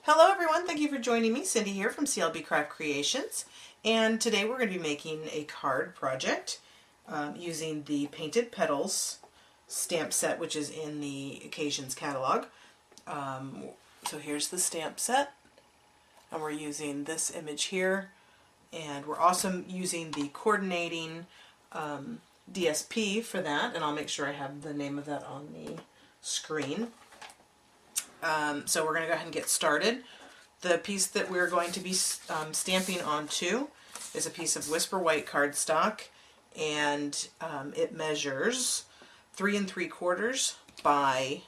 Hello everyone, thank you for joining me. Cindy here from CLB Craft Creations, and today we're going to be making a card project using the Painted Petals stamp set, which is in the Occasions catalog. So here's the stamp set, and we're using this image here, and we're also using the coordinating DSP for that, and I'll make sure I have the name of that on the screen. So we're going to go ahead and get started. The piece that we're going to be stamping onto is a piece of Whisper White cardstock, and it measures 3 3/4 by,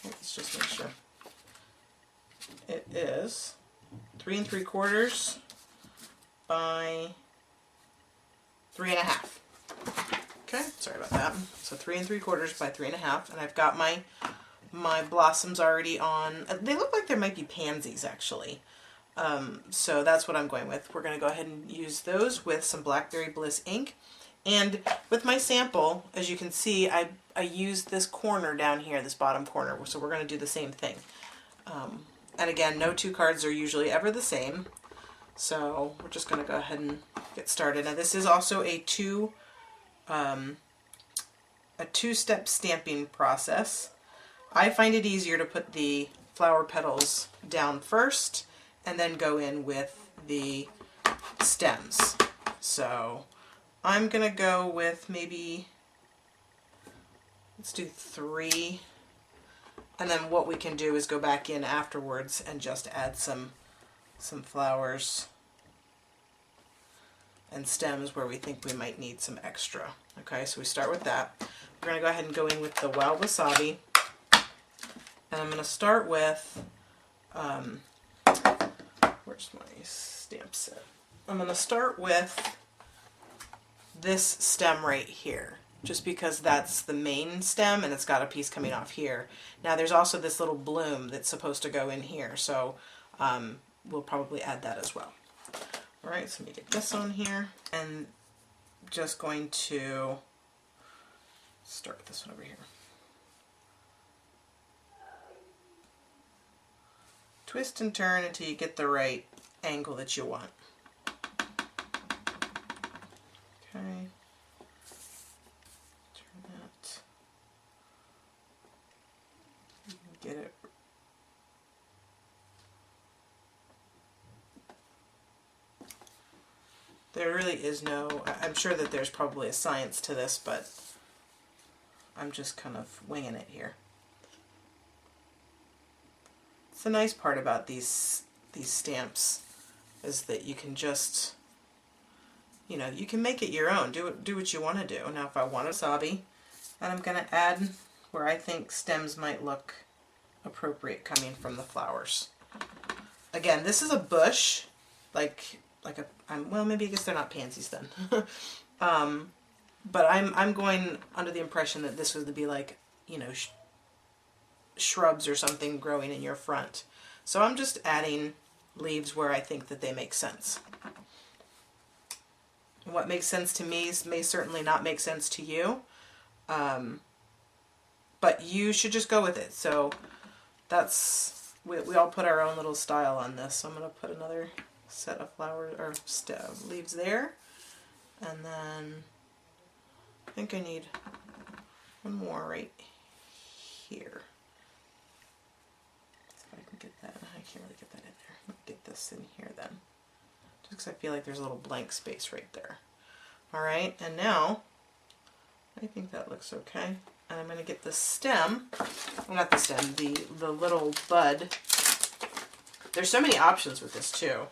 let's just make sure, it is 3 3/4 by 3 1/2. Okay, sorry about that. So 3 3/4 by 3 1/2, and I've got my blossoms already on. They look like there might be pansies actually. So that's what I'm going with. We're going to go ahead and use those with some Blackberry Bliss ink. And with my sample, as you can see, I used this corner down here, this bottom corner, so we're going to do the same thing. And again, no two cards are usually ever the same. So we're just going to go ahead and get started. Now this is also a two-step stamping process. I find it easier to put the flower petals down first and then go in with the stems. So I'm going to go with maybe, let's do 3. And then what we can do is go back in afterwards and just add some flowers and stems where we think we might need some extra. Okay, so we start with that. We're going to go ahead and go in with the Wild Wasabi. And I'm going to start with, where's my stamp set? I'm going to start with this stem right here, just because that's the main stem and it's got a piece coming off here. Now there's also this little bloom that's supposed to go in here, so we'll probably add that as well. Alright, so let me get this on here, and just going to start with this one over here. Twist and turn until you get the right angle that you want. Okay. Turn that. Get it. There really is no, I'm sure that there's probably a science to this, but I'm just kind of winging it here. The nice part about these stamps is that you can just, you know, you can make it your own. Do what you want to do. Now if I want a wasabi, and I'm going to add where I think stems might look appropriate coming from the flowers. Again, this is a bush, like well, maybe I guess they're not pansies then. But I'm going under the impression that this would be like, you know, shrubs or something growing in your front. So I'm just adding leaves where I think that they make sense. What makes sense to me may certainly not make sense to you, but you should just go with it. So that's, we all put our own little style on this. So I'm going to put another set of flowers or leaves there, and then I think I need one more right here. I can get that. I can't really get that in there. Let me get this in here then. Just because I feel like there's a little blank space right there. Alright, and now I think that looks okay. And I'm going to get the stem, well, not the stem, the little bud. There's so many options with this too.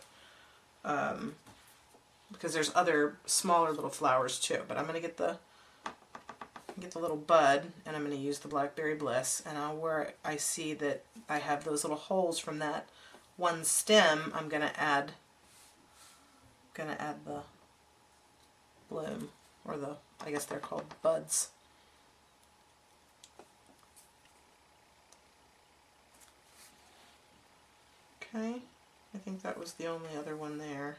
Because there's other smaller little flowers too. But I'm going to get the little bud, and I'm going to use the Blackberry Bliss, and where I see that I have those little holes from that one stem, I'm going to add the bloom, or I guess they're called buds. Okay, I think that was the only other one there.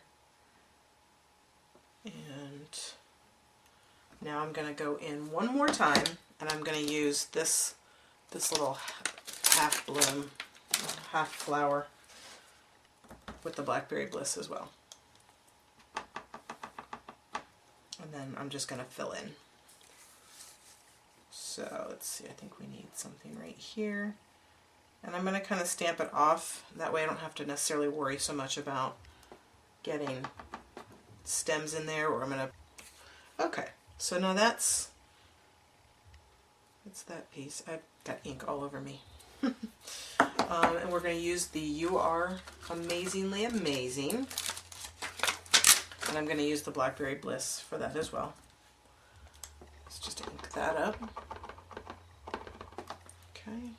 And now I'm going to go in one more time, and I'm going to use this little half bloom half flower with the Blackberry Bliss as well. And then I'm just going to fill in. So let's see, I think we need something right here. And I'm going to kind of stamp it off. That way I don't have to necessarily worry so much about getting stems in there, or I'm going to... Okay, so now that's that piece. I've got ink all over me. And we're going to use the You Are Amazingly Amazing. And I'm going to use the Blackberry Bliss for that as well. Let's just ink that up. Okay.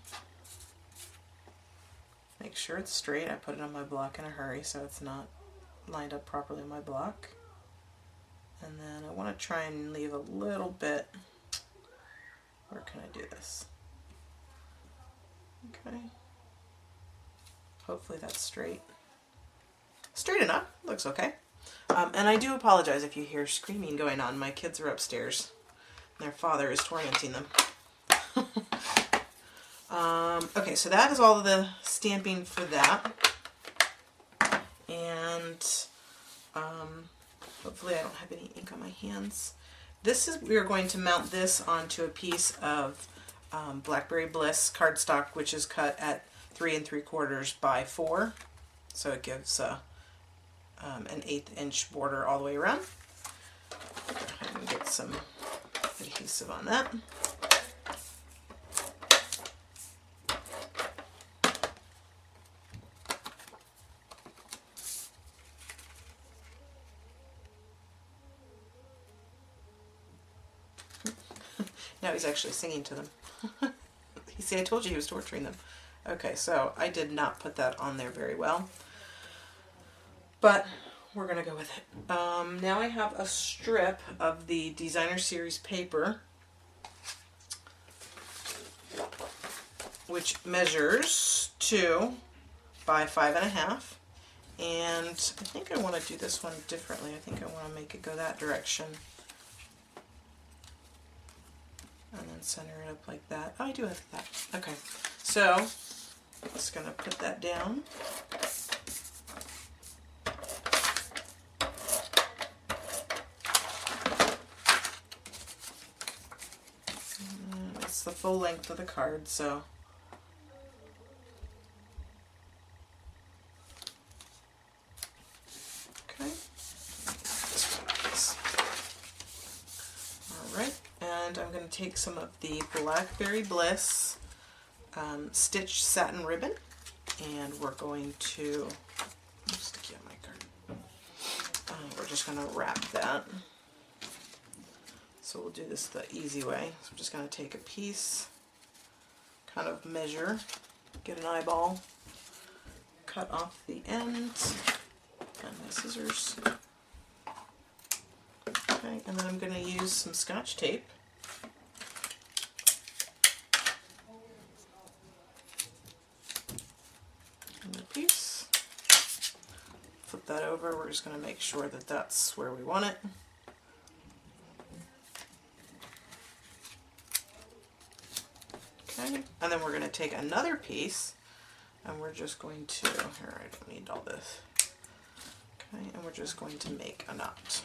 Make sure it's straight. I put it on my block in a hurry so it's not lined up properly on my block. And then I want to try and leave a little bit. Where can I do this? Okay. Hopefully that's straight. Straight enough. Looks okay. And I do apologize if you hear screaming going on. My kids are upstairs. Their father is tormenting them. Okay, so that is all of the stamping for that. And hopefully I don't have any ink on my hands. We are going to mount this onto a piece of Blackberry Bliss cardstock, which is cut at 3 3/4 by 4. So it gives an 1/8 inch border all the way around. Go ahead and get some adhesive on that. Now he's actually singing to them. You see, I told you he was torturing them. Okay, so I did not put that on there very well, but we're going to go with it. Now I have a strip of the Designer Series paper, which measures 2 by 5.5. And I think I want to do this one differently. I think I want to make it go that direction. And then center it up like that. Oh, I do have that. Okay, so I'm just going to put that down. It's the full length of the card, so okay. Alright, and I'm going to take some of the Blackberry Bliss stitch satin ribbon, and we're going to stick it on my card. We're just going to wrap that. So we'll do this the easy way. So I'm just going to take a piece, kind of measure, get an eyeball, cut off the end, and my scissors. Okay, and then I'm going to use some Scotch tape. Another piece. Flip that over. We're just going to make sure that that's where we want it. Okay, and then we're going to take another piece, and we're just going to, here, I don't need all this. Okay, and we're just going to make a knot.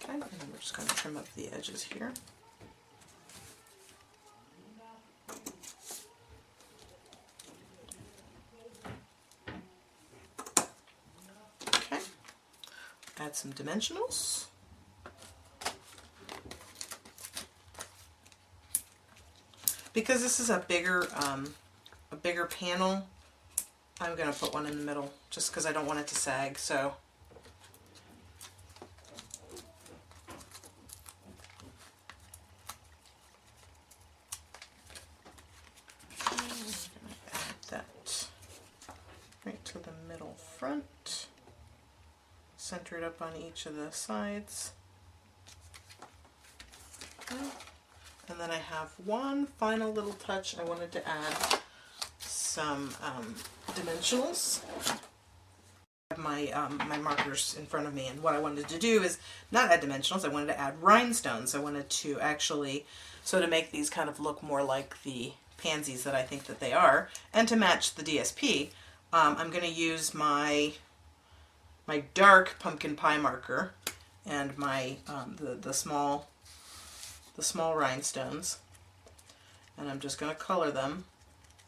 Okay, and then we're just going to trim up the edges here. Okay, add some dimensionals. Because this is a bigger panel, I'm going to put one in the middle just because I don't want it to sag. So I'm going to add that right to the middle front, center it up on each of the sides. Okay. And then I have one final little touch. I wanted to add some dimensionals. my my markers in front of me, and what I wanted to do is not add dimensionals, I wanted to add rhinestones. I wanted to actually, so to make these kind of look more like the pansies that I think that they are, and to match the DSP, I'm going to use my dark pumpkin pie marker and my the small rhinestones, and I'm just going to color them,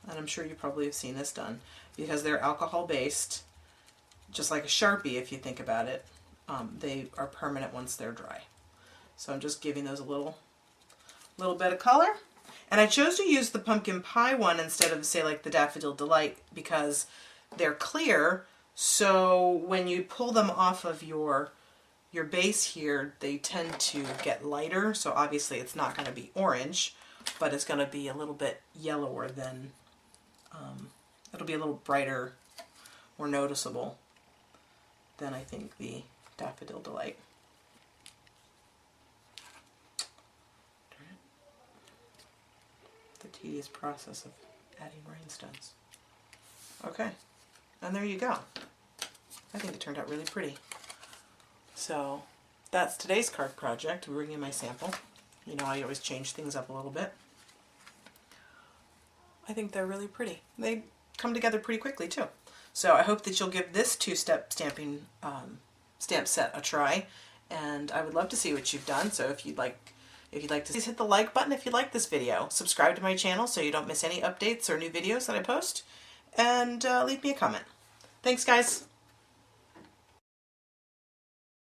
and I'm sure you probably have seen this done, because they're alcohol based, just like a Sharpie if you think about it. They are permanent once they're dry. So I'm just giving those a little bit of color. And I chose to use the pumpkin pie one instead of, say, like the Daffodil Delight, because they're clear, so when you pull them off of your base here, they tend to get lighter. So obviously it's not going to be orange, but it's going to be a little bit yellower than, it'll be a little brighter, more noticeable than I think the Daffodil Delight. The tedious process of adding rhinestones. Okay, and there you go. I think it turned out really pretty. So that's today's card project. We're bringing my sample. You know, I always change things up a little bit. I think they're really pretty. They come together pretty quickly too. So I hope that you'll give this two-step stamping stamp set a try, and I would love to see what you've done. So if you'd like to, please hit the like button if you like this video. Subscribe to my channel so you don't miss any updates or new videos that I post, and leave me a comment. Thanks, guys.